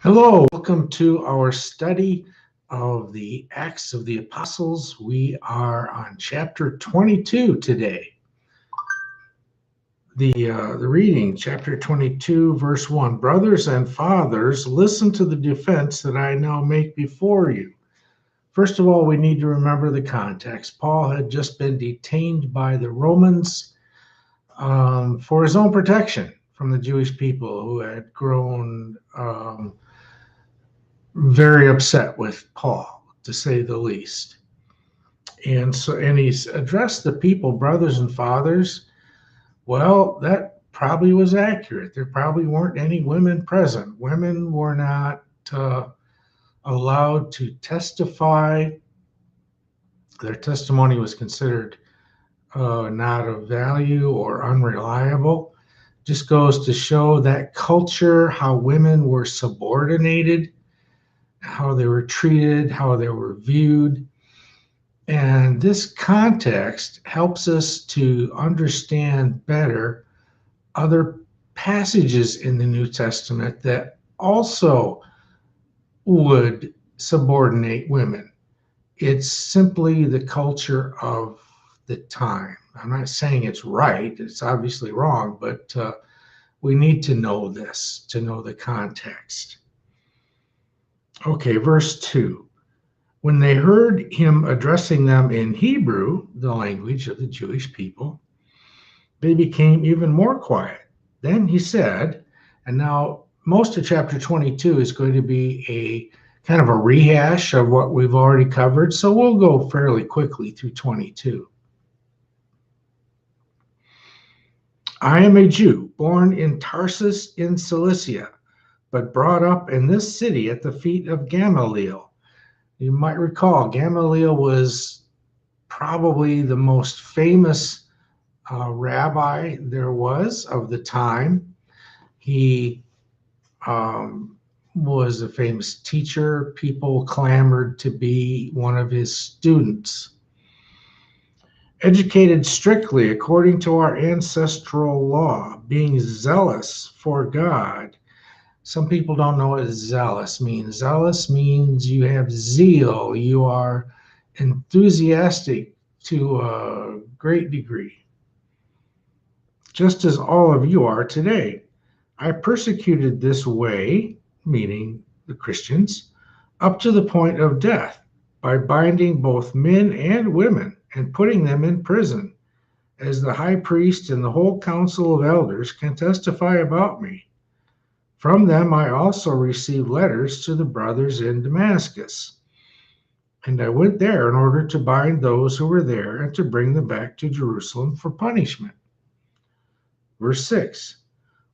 Hello, welcome to our study of the Acts of the Apostles. We are on chapter 22 today. The reading, chapter 22, verse 1. Brothers and fathers, listen to the defense that I now make before you. First of all, we need to remember the context. Paul had just been detained by the Romans for his own protection from the Jewish people who had grown very upset with Paul, to say the least. And he's addressed the people, brothers and fathers. Well, that probably was accurate. There probably weren't any women present. Women were not allowed to testify. Their testimony was considered not of value or unreliable. Just goes to show that culture, how women were subordinated, how they were treated, how they were viewed. And this context helps us to understand better other passages in the New Testament that also would subordinate women. It's simply the culture of the time. I'm not saying it's right, it's obviously wrong, but we need to know this, to know the context. Okay, verse 2. When they heard him addressing them in Hebrew, the language of the Jewish people, they became even more quiet. Then he said, and now most of chapter 22 is going to be a kind of a rehash of what we've already covered, so we'll go fairly quickly through 22. I am a Jew, born in Tarsus in Cilicia, but brought up in this city at the feet of Gamaliel. You might recall Gamaliel was probably the most famous rabbi there was of the time. He was a famous teacher. People clamored to be one of his students. Educated strictly according to our ancestral law, being zealous for God. Some people don't know what zealous means. Zealous means you have zeal. You are enthusiastic to a great degree, just as all of you are today. I persecuted this way, meaning the Christians, up to the point of death by binding both men and women and putting them in prison, as the high priest and the whole council of elders can testify about me. From them I also received letters to the brothers in Damascus. And I went there in order to bind those who were there and to bring them back to Jerusalem for punishment. Verse 6.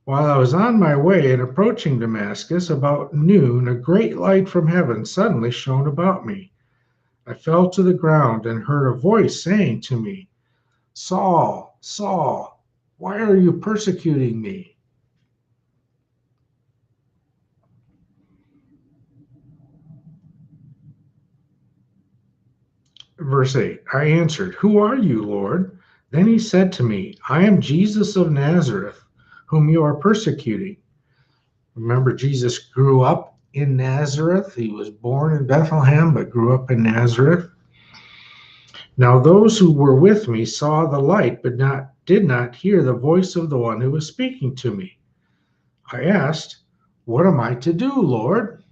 While I was on my way and approaching Damascus about noon, a great light from heaven suddenly shone about me. I fell to the ground and heard a voice saying to me, Saul, Saul, why are you persecuting me? Verse 8, I answered, Who are you, Lord? Then he said to me, I am Jesus of Nazareth, whom you are persecuting. Remember, Jesus grew up in Nazareth. He was born in Bethlehem, but grew up in Nazareth. Now those who were with me saw the light, but did not hear the voice of the one who was speaking to me. I asked, What am I to do, Lord?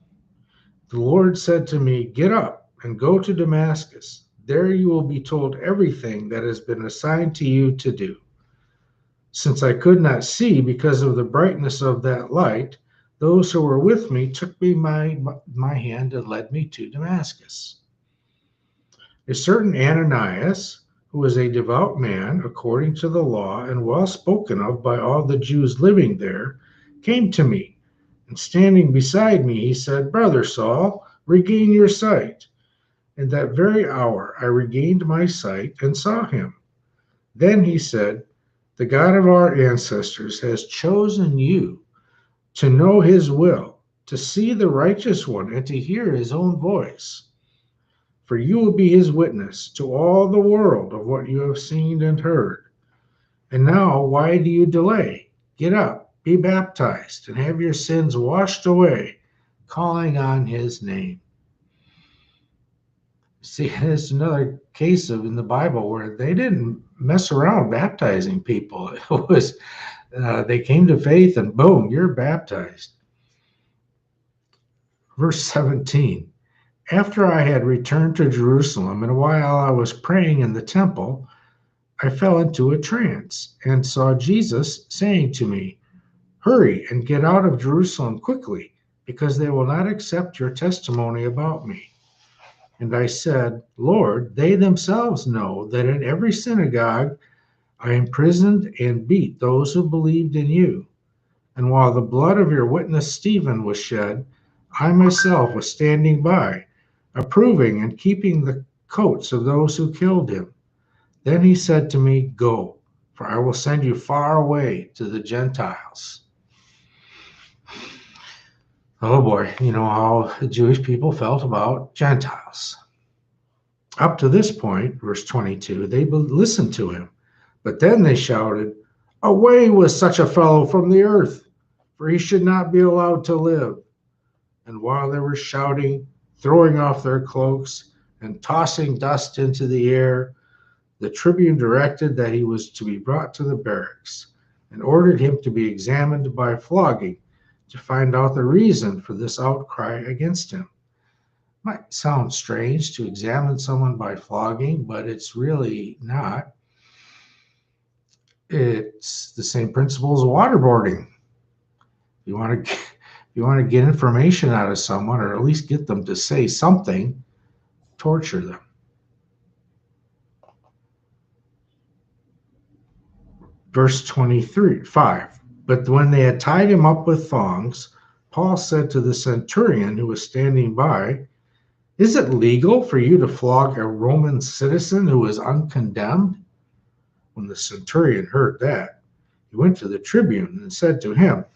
The Lord said to me, Get up and go to Damascus. There you will be told everything that has been assigned to you to do. Since I could not see because of the brightness of that light, those who were with me took me my hand and led me to Damascus. A certain Ananias, who was a devout man according to the law and well spoken of by all the Jews living there, came to me, and standing beside me, he said, Brother Saul, regain your sight. In that very hour I regained my sight and saw him. Then he said, The God of our ancestors has chosen you to know his will, to see the righteous one, and to hear his own voice. For you will be his witness to all the world of what you have seen and heard. And now, why do you delay? Get up, be baptized, and have your sins washed away, calling on his name. See, it's another case of in the Bible where they didn't mess around baptizing people. It was they came to faith and boom, you're baptized. Verse 17. After I had returned to Jerusalem, and while I was praying in the temple, I fell into a trance and saw Jesus saying to me, "Hurry and get out of Jerusalem quickly, because they will not accept your testimony about me." And I said, "Lord, they themselves know that in every synagogue I imprisoned and beat those who believed in you. And while the blood of your witness Stephen was shed, I myself was standing by, approving and keeping the coats of those who killed him." Then he said to me, "Go, for I will send you far away to the Gentiles." Oh boy, you know how the Jewish people felt about Gentiles. Up to this point, verse 22, they listened to him. But then they shouted, "Away with such a fellow from the earth, for he should not be allowed to live." And while they were shouting, throwing off their cloaks, and tossing dust into the air, the tribune directed that he was to be brought to the barracks and ordered him to be examined by flogging to find out the reason for this outcry against him. Might sound strange to examine someone by flogging, but it's really not. It's the same principle as waterboarding. You want to get information out of someone, or at least get them to say something, torture them. Verse 23:5. But when they had tied him up with thongs, Paul said to the centurion who was standing by, "Is it legal for you to flog a Roman citizen who is uncondemned?" When the centurion heard that, he went to the tribune and said to him,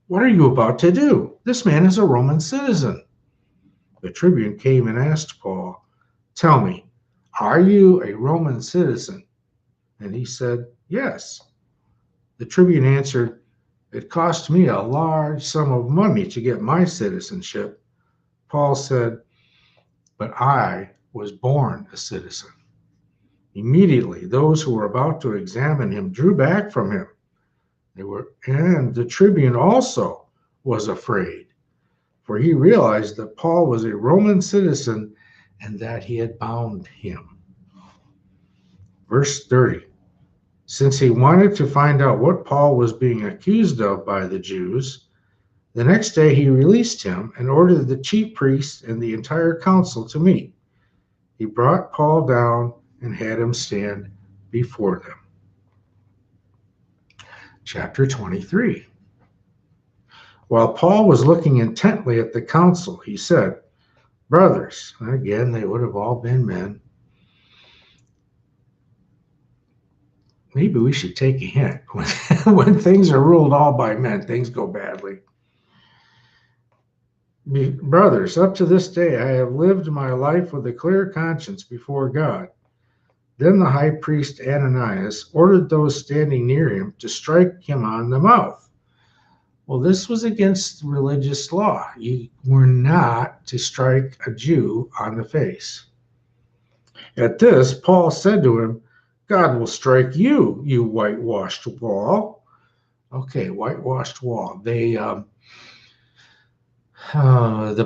"What are you about to do? This man is a Roman citizen." The tribune came and asked Paul, "Tell me, are you a Roman citizen?" And he said, "Yes." The tribune answered, "It cost me a large sum of money to get my citizenship." Paul said, "But I was born a citizen." Immediately, those who were about to examine him drew back from him. And the tribune also was afraid, for he realized that Paul was a Roman citizen and that he had bound him. Verse 30. Since he wanted to find out what Paul was being accused of by the Jews, the next day he released him and ordered the chief priests and the entire council to meet. He brought Paul down and had him stand before them. Chapter 23. While Paul was looking intently at the council, he said, "Brothers," and again, they would have all been men. Maybe we should take a hint. When things are ruled all by men, things go badly. "Brothers, up to this day I have lived my life with a clear conscience before God." Then the high priest Ananias ordered those standing near him to strike him on the mouth. Well, this was against religious law. You were not to strike a Jew on the face. At this, Paul said to him, "God will strike you, you whitewashed wall." Okay, whitewashed wall. The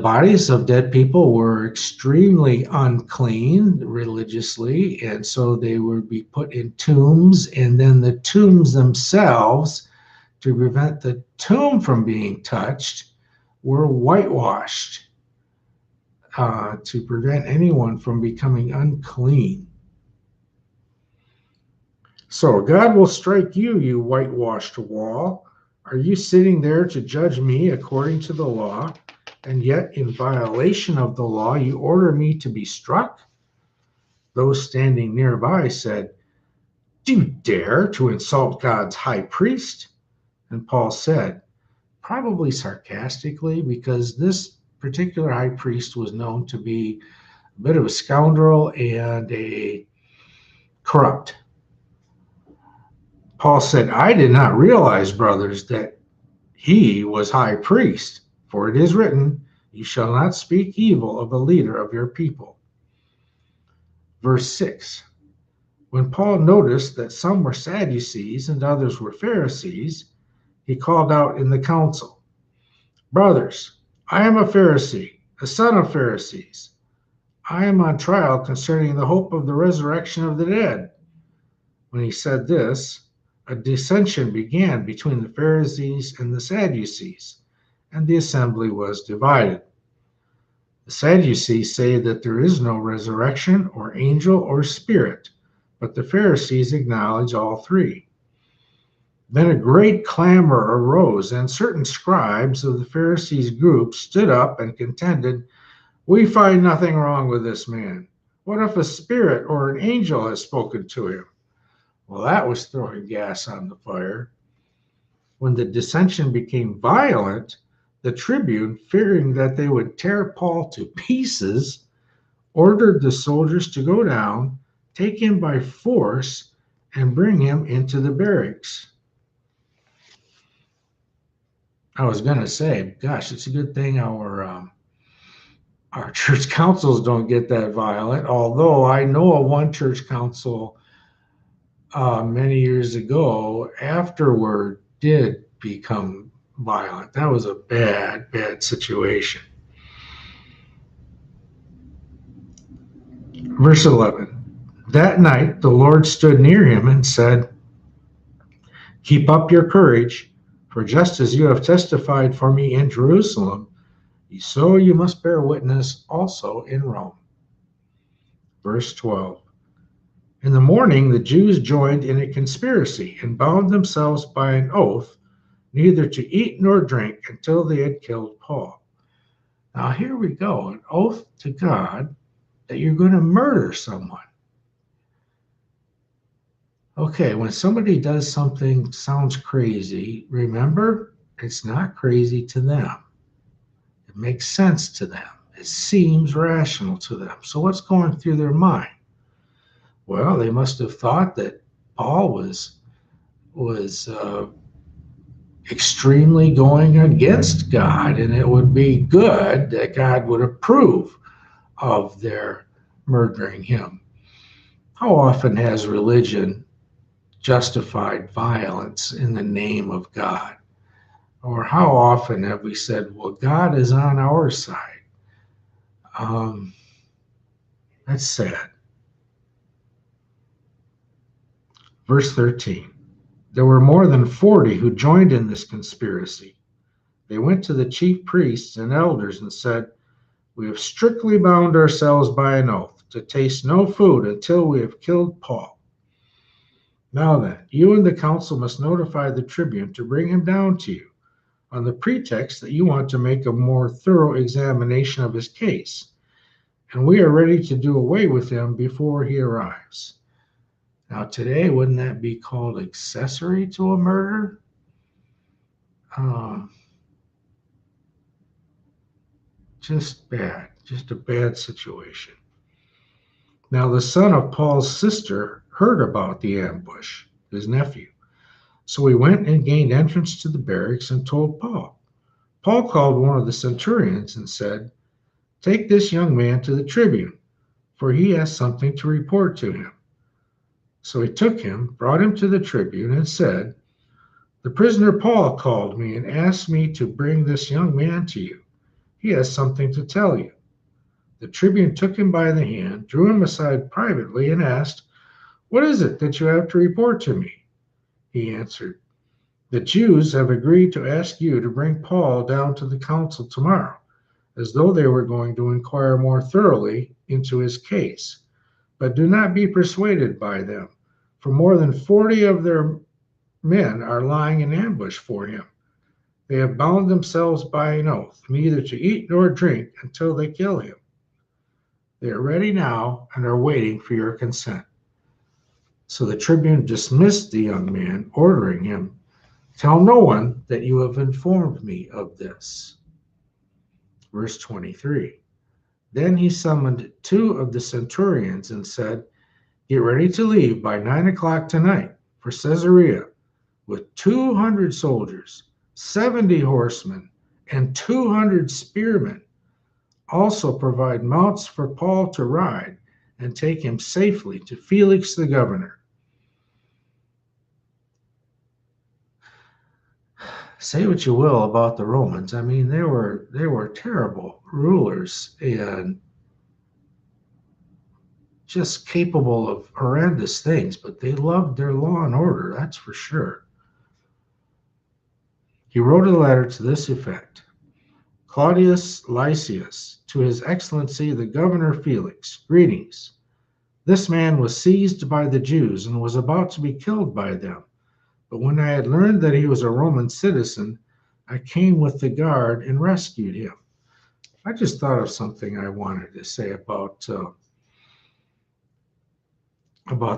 bodies of dead people were extremely unclean religiously, and so they would be put in tombs, and then the tombs themselves, to prevent the tomb from being touched, were whitewashed to prevent anyone from becoming unclean. So God will strike you, you whitewashed wall. Are you sitting there to judge me according to the law? And yet, in violation of the law, you order me to be struck? Those standing nearby said, "Do you dare to insult God's high priest?" And Paul said, probably sarcastically, because this particular high priest was known to be a bit of a scoundrel and a corrupt. Paul said, "I did not realize, brothers, that he was high priest. For it is written, You shall not speak evil of a leader of your people. Verse 6. When Paul noticed that some were Sadducees and others were Pharisees, he called out in the council, Brothers, I am a Pharisee, a son of Pharisees. I am on trial concerning the hope of the resurrection of the dead. When he said this, a dissension began between the Pharisees and the Sadducees, and the assembly was divided. The Sadducees say that there is no resurrection or angel or spirit, but the Pharisees acknowledge all three. Then a great clamor arose, and certain scribes of the Pharisees' group stood up and contended, We find nothing wrong with this man. What if a spirit or an angel has spoken to him? Well, that was throwing gas on the fire. When the dissension became violent, the tribune, fearing that they would tear Paul to pieces, ordered the soldiers to go down, take him by force, and bring him into the barracks. I was going to say, gosh, it's a good thing our church councils don't get that violent, although I know of one church council many years ago afterward did become violent. That was a bad, bad situation. Verse 11. That night the Lord stood near him and said, Keep up your courage, for just as you have testified for me in Jerusalem, so you must bear witness also in Rome. Verse 12. In the morning the Jews joined in a conspiracy and bound themselves by an oath neither to eat nor drink until they had killed Paul. Now here we go, an oath to God that you're going to murder someone. Okay, when somebody does something sounds crazy, remember, it's not crazy to them. It makes sense to them. It seems rational to them. So what's going through their mind? Well, they must have thought that Paul was extremely going against God, and it would be good that God would approve of their murdering him. How often has religion justified violence in the name of God? Or how often have we said, well, God is on our side? That's sad. Verse 13. There were more than 40 who joined in this conspiracy. They went to the chief priests and elders and said, We have strictly bound ourselves by an oath to taste no food until we have killed Paul. Now then, you and the council must notify the tribune to bring him down to you, on the pretext that you want to make a more thorough examination of his case, and we are ready to do away with him before he arrives. Now today, wouldn't that be called accessory to a murder? Just bad, just a bad situation. Now the son of Paul's sister heard about the ambush, his nephew. So he went and gained entrance to the barracks and told Paul. Paul called one of the centurions and said, Take this young man to the tribune, for he has something to report to him. So he took him, brought him to the tribune, and said, The prisoner Paul called me and asked me to bring this young man to you. He has something to tell you. The tribune took him by the hand, drew him aside privately, and asked, What is it that you have to report to me? He answered, The Jews have agreed to ask you to bring Paul down to the council tomorrow, as though they were going to inquire more thoroughly into his case. But do not be persuaded by them, for more than 40 of their men are lying in ambush for him. They have bound themselves by an oath, neither to eat nor drink until they kill him. They are ready now and are waiting for your consent. So the tribune dismissed the young man, ordering him, Tell no one that you have informed me of this. Verse 23. Then he summoned 2 of the centurions and said, Get ready to leave by 9 o'clock tonight for Caesarea with 200 soldiers, 70 horsemen, and 200 spearmen. also provide mounts for Paul to ride and take him safely to Felix the governor. Say what you will about the Romans. I mean, they were terrible rulers and just capable of horrendous things, but they loved their law and order, that's for sure. He wrote a letter to this effect: Claudius Lysias, to His Excellency the Governor Felix, greetings. This man was seized by the Jews and was about to be killed by them. But when I had learned that he was a Roman citizen, I came with the guard and rescued him. I just thought of something I wanted to say about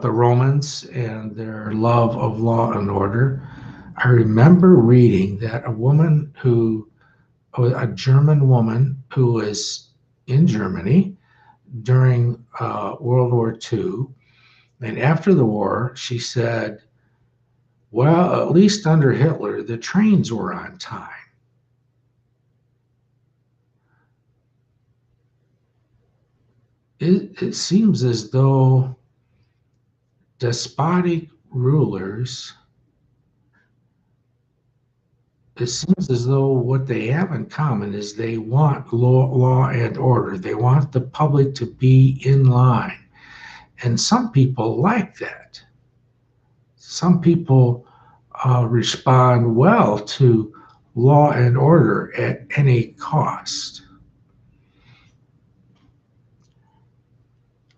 the Romans and their love of law and order. I remember reading that a German woman who was in Germany during World War II, and after the war, she said, well, at least under Hitler, the trains were on time. It seems as though despotic rulers, it seems as though what they have in common is they want law and order. They want the public to be in line. And some people like that. Some people respond well to law and order at any cost.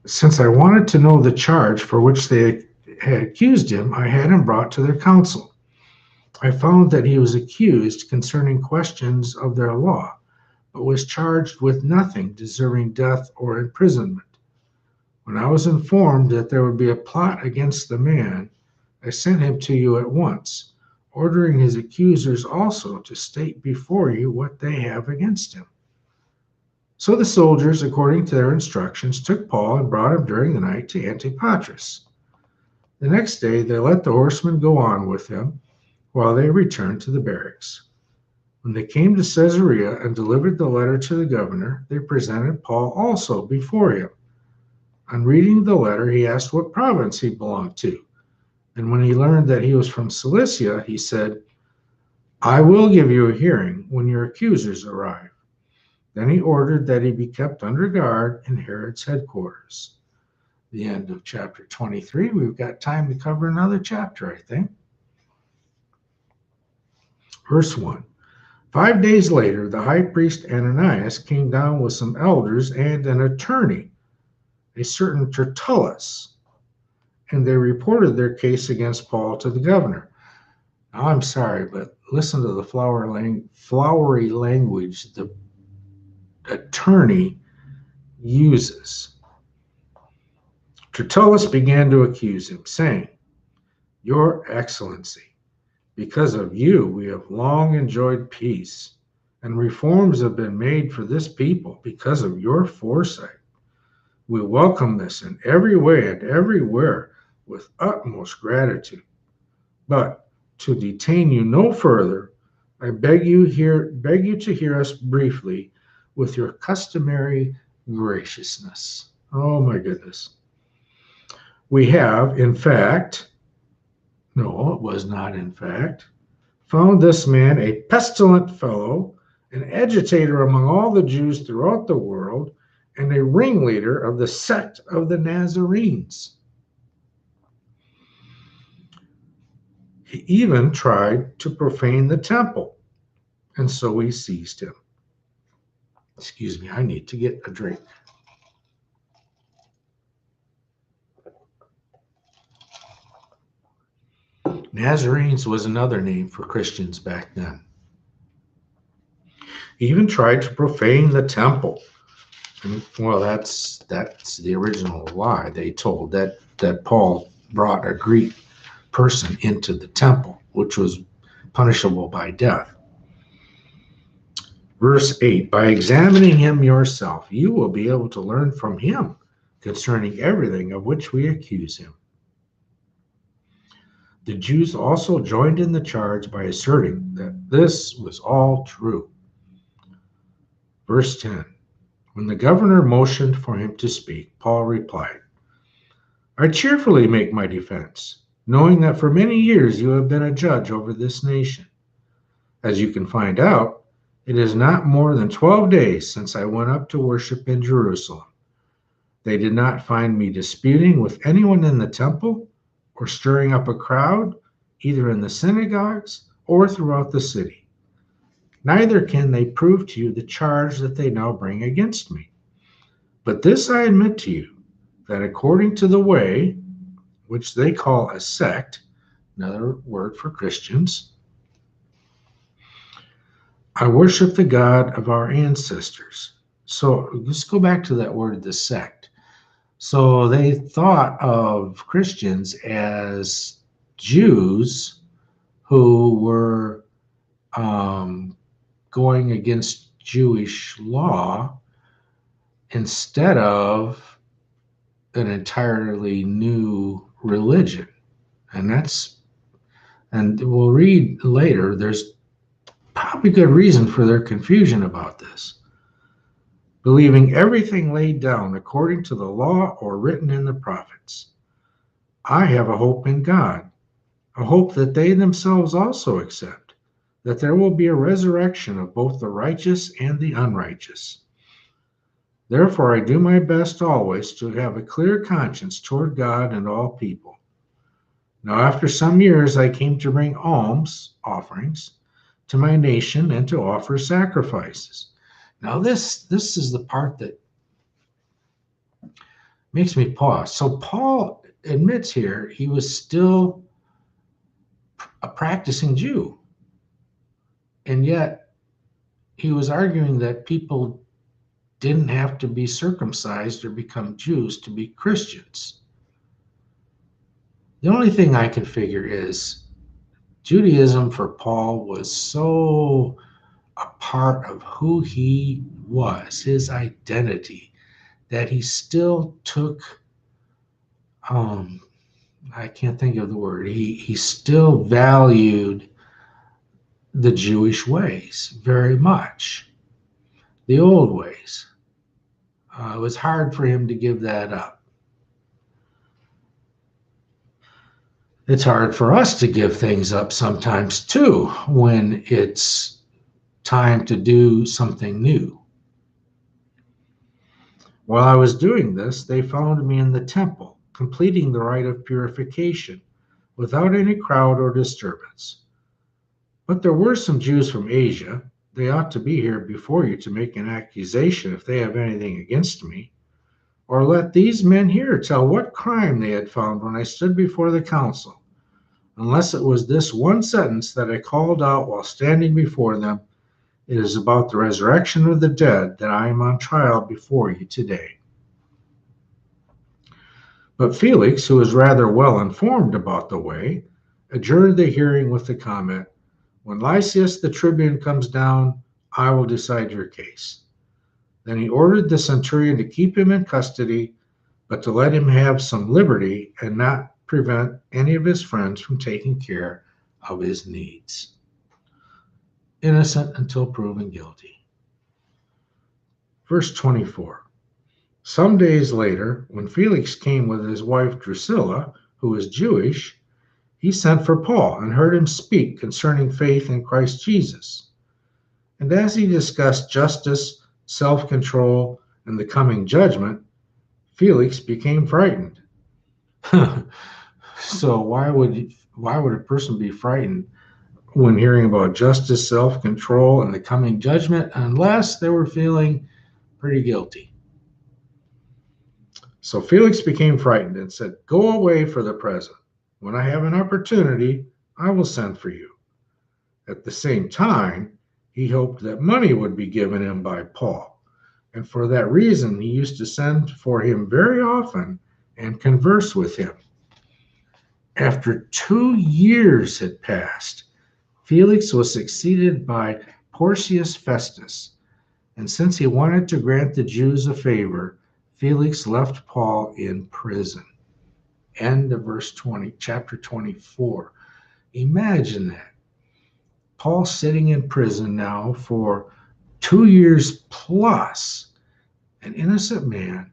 Since I wanted to know the charge for which they had accused him, I had him brought to their council. I found that he was accused concerning questions of their law, but was charged with nothing deserving death or imprisonment. When I was informed that there would be a plot against the man, I sent him to you at once, ordering his accusers also to state before you what they have against him. So the soldiers, according to their instructions, took Paul and brought him during the night to Antipatris. The next day they let the horsemen go on with him, while they returned to the barracks. When they came to Caesarea and delivered the letter to the governor, they presented Paul also before him. On reading the letter, he asked what province he belonged to. And when he learned that he was from Cilicia, he said, I will give you a hearing when your accusers arrive. Then he ordered that he be kept under guard in Herod's headquarters. The end of chapter 23. We've got time to cover another chapter, I think. Verse 1. 5 days later, the high priest Ananias came down with some elders and an attorney, a certain Tertullus, and they reported their case against Paul to the governor. Now, I'm sorry, but listen to the flowery language the attorney uses. Tertullus began to accuse him, saying, Your Excellency, because of you, we have long enjoyed peace, and reforms have been made for this people because of your foresight. We welcome this in every way and everywhere with utmost gratitude. But to detain you no further, I beg you to hear us briefly with your customary graciousness. Oh my goodness. We have, in fact, no, it was not in fact, found this man a pestilent fellow, an agitator among all the Jews throughout the world, and a ringleader of the sect of the Nazarenes. He even tried to profane the temple, and so we seized him. Excuse me, I need to get a drink. Nazarenes was another name for Christians back then. He even tried to profane the temple. And, well, that's the original lie. They told that Paul brought a Greek person into the temple, which was punishable by death. Verse 8, by examining him yourself, you will be able to learn from him concerning everything of which we accuse him. The Jews also joined in the charge by asserting that this was all true. Verse 10, When the governor motioned for him to speak, Paul replied, I cheerfully make my defense, knowing that for many years you have been a judge over this nation. As you can find out, it is not more than 12 days since I went up to worship in Jerusalem. They did not find me disputing with anyone in the temple or stirring up a crowd, either in the synagogues or throughout the city. Neither can they prove to you the charge that they now bring against me. But this I admit to you, that according to the way, which they call a sect, another word for Christians, I worship the God of our ancestors. So let's go back to that word, the sect. So they thought of Christians as Jews who were going against Jewish law instead of an entirely new religion. And we'll read later, there's probably good reason for their confusion about this. Believing everything laid down according to the law or written in the prophets. I have a hope in God, a hope that they themselves also accept, that there will be a resurrection of both the righteous and the unrighteous. Therefore, I do my best always to have a clear conscience toward God and all people. Now, after some years, I came to bring alms offerings to my nation and to offer sacrifices. Now, this is the part that makes me pause. So Paul admits here he was still a practicing Jew, and yet he was arguing that people didn't have to be circumcised or become Jews to be Christians. The only thing I can figure is Judaism for Paul was so a part of who he was, his identity, that he still took, I can't think of the word, he still valued the Jewish ways very much, the old ways. It was hard for him to give that up. It's hard for us to give things up sometimes too when it's time to do something new. While I was doing this, they found me in the temple, completing the rite of purification, without any crowd or disturbance. But there were some Jews from Asia. They ought to be here before you to make an accusation if they have anything against me. Or let these men here tell what crime they had found when I stood before the council, unless it was this one sentence that I called out while standing before them, it is about the resurrection of the dead that I am on trial before you today. But Felix, who was rather well informed about the way, adjourned the hearing with the comment, when Lysias the tribune comes down, I will decide your case. Then he ordered the centurion to keep him in custody, but to let him have some liberty and not prevent any of his friends from taking care of his needs. Innocent until proven guilty. Verse 24. Some days later, when Felix came with his wife Drusilla, who was Jewish, he sent for Paul and heard him speak concerning faith in Christ Jesus. And as he discussed justice, self-control, and the coming judgment, Felix became frightened. So why would a person be frightened when hearing about justice, self-control, and the coming judgment, unless they were feeling pretty guilty? So Felix became frightened and said, go away for the present. When I have an opportunity, I will send for you. At the same time, he hoped that money would be given him by Paul, and for that reason he used to send for him very often and converse with him. After 2 years had passed, Felix was succeeded by Porcius Festus, and since he wanted to grant the Jews a favor, Felix left Paul in prison. End of verse 20, chapter 24. Imagine that. Paul sitting in prison now for 2 years plus, an innocent man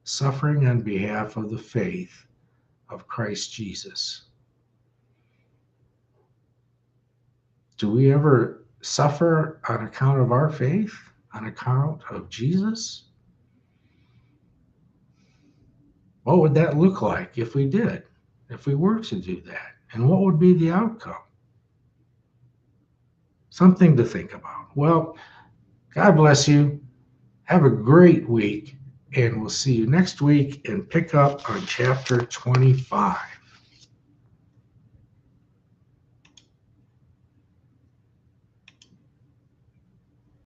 suffering on behalf of the faith of Christ Jesus. Do we ever suffer on account of our faith, on account of Jesus? What would that look like if we did, if we were to do that? And what would be the outcome? Something to think about. Well, God bless you. Have a great week, and we'll see you next week and pick up on chapter 25.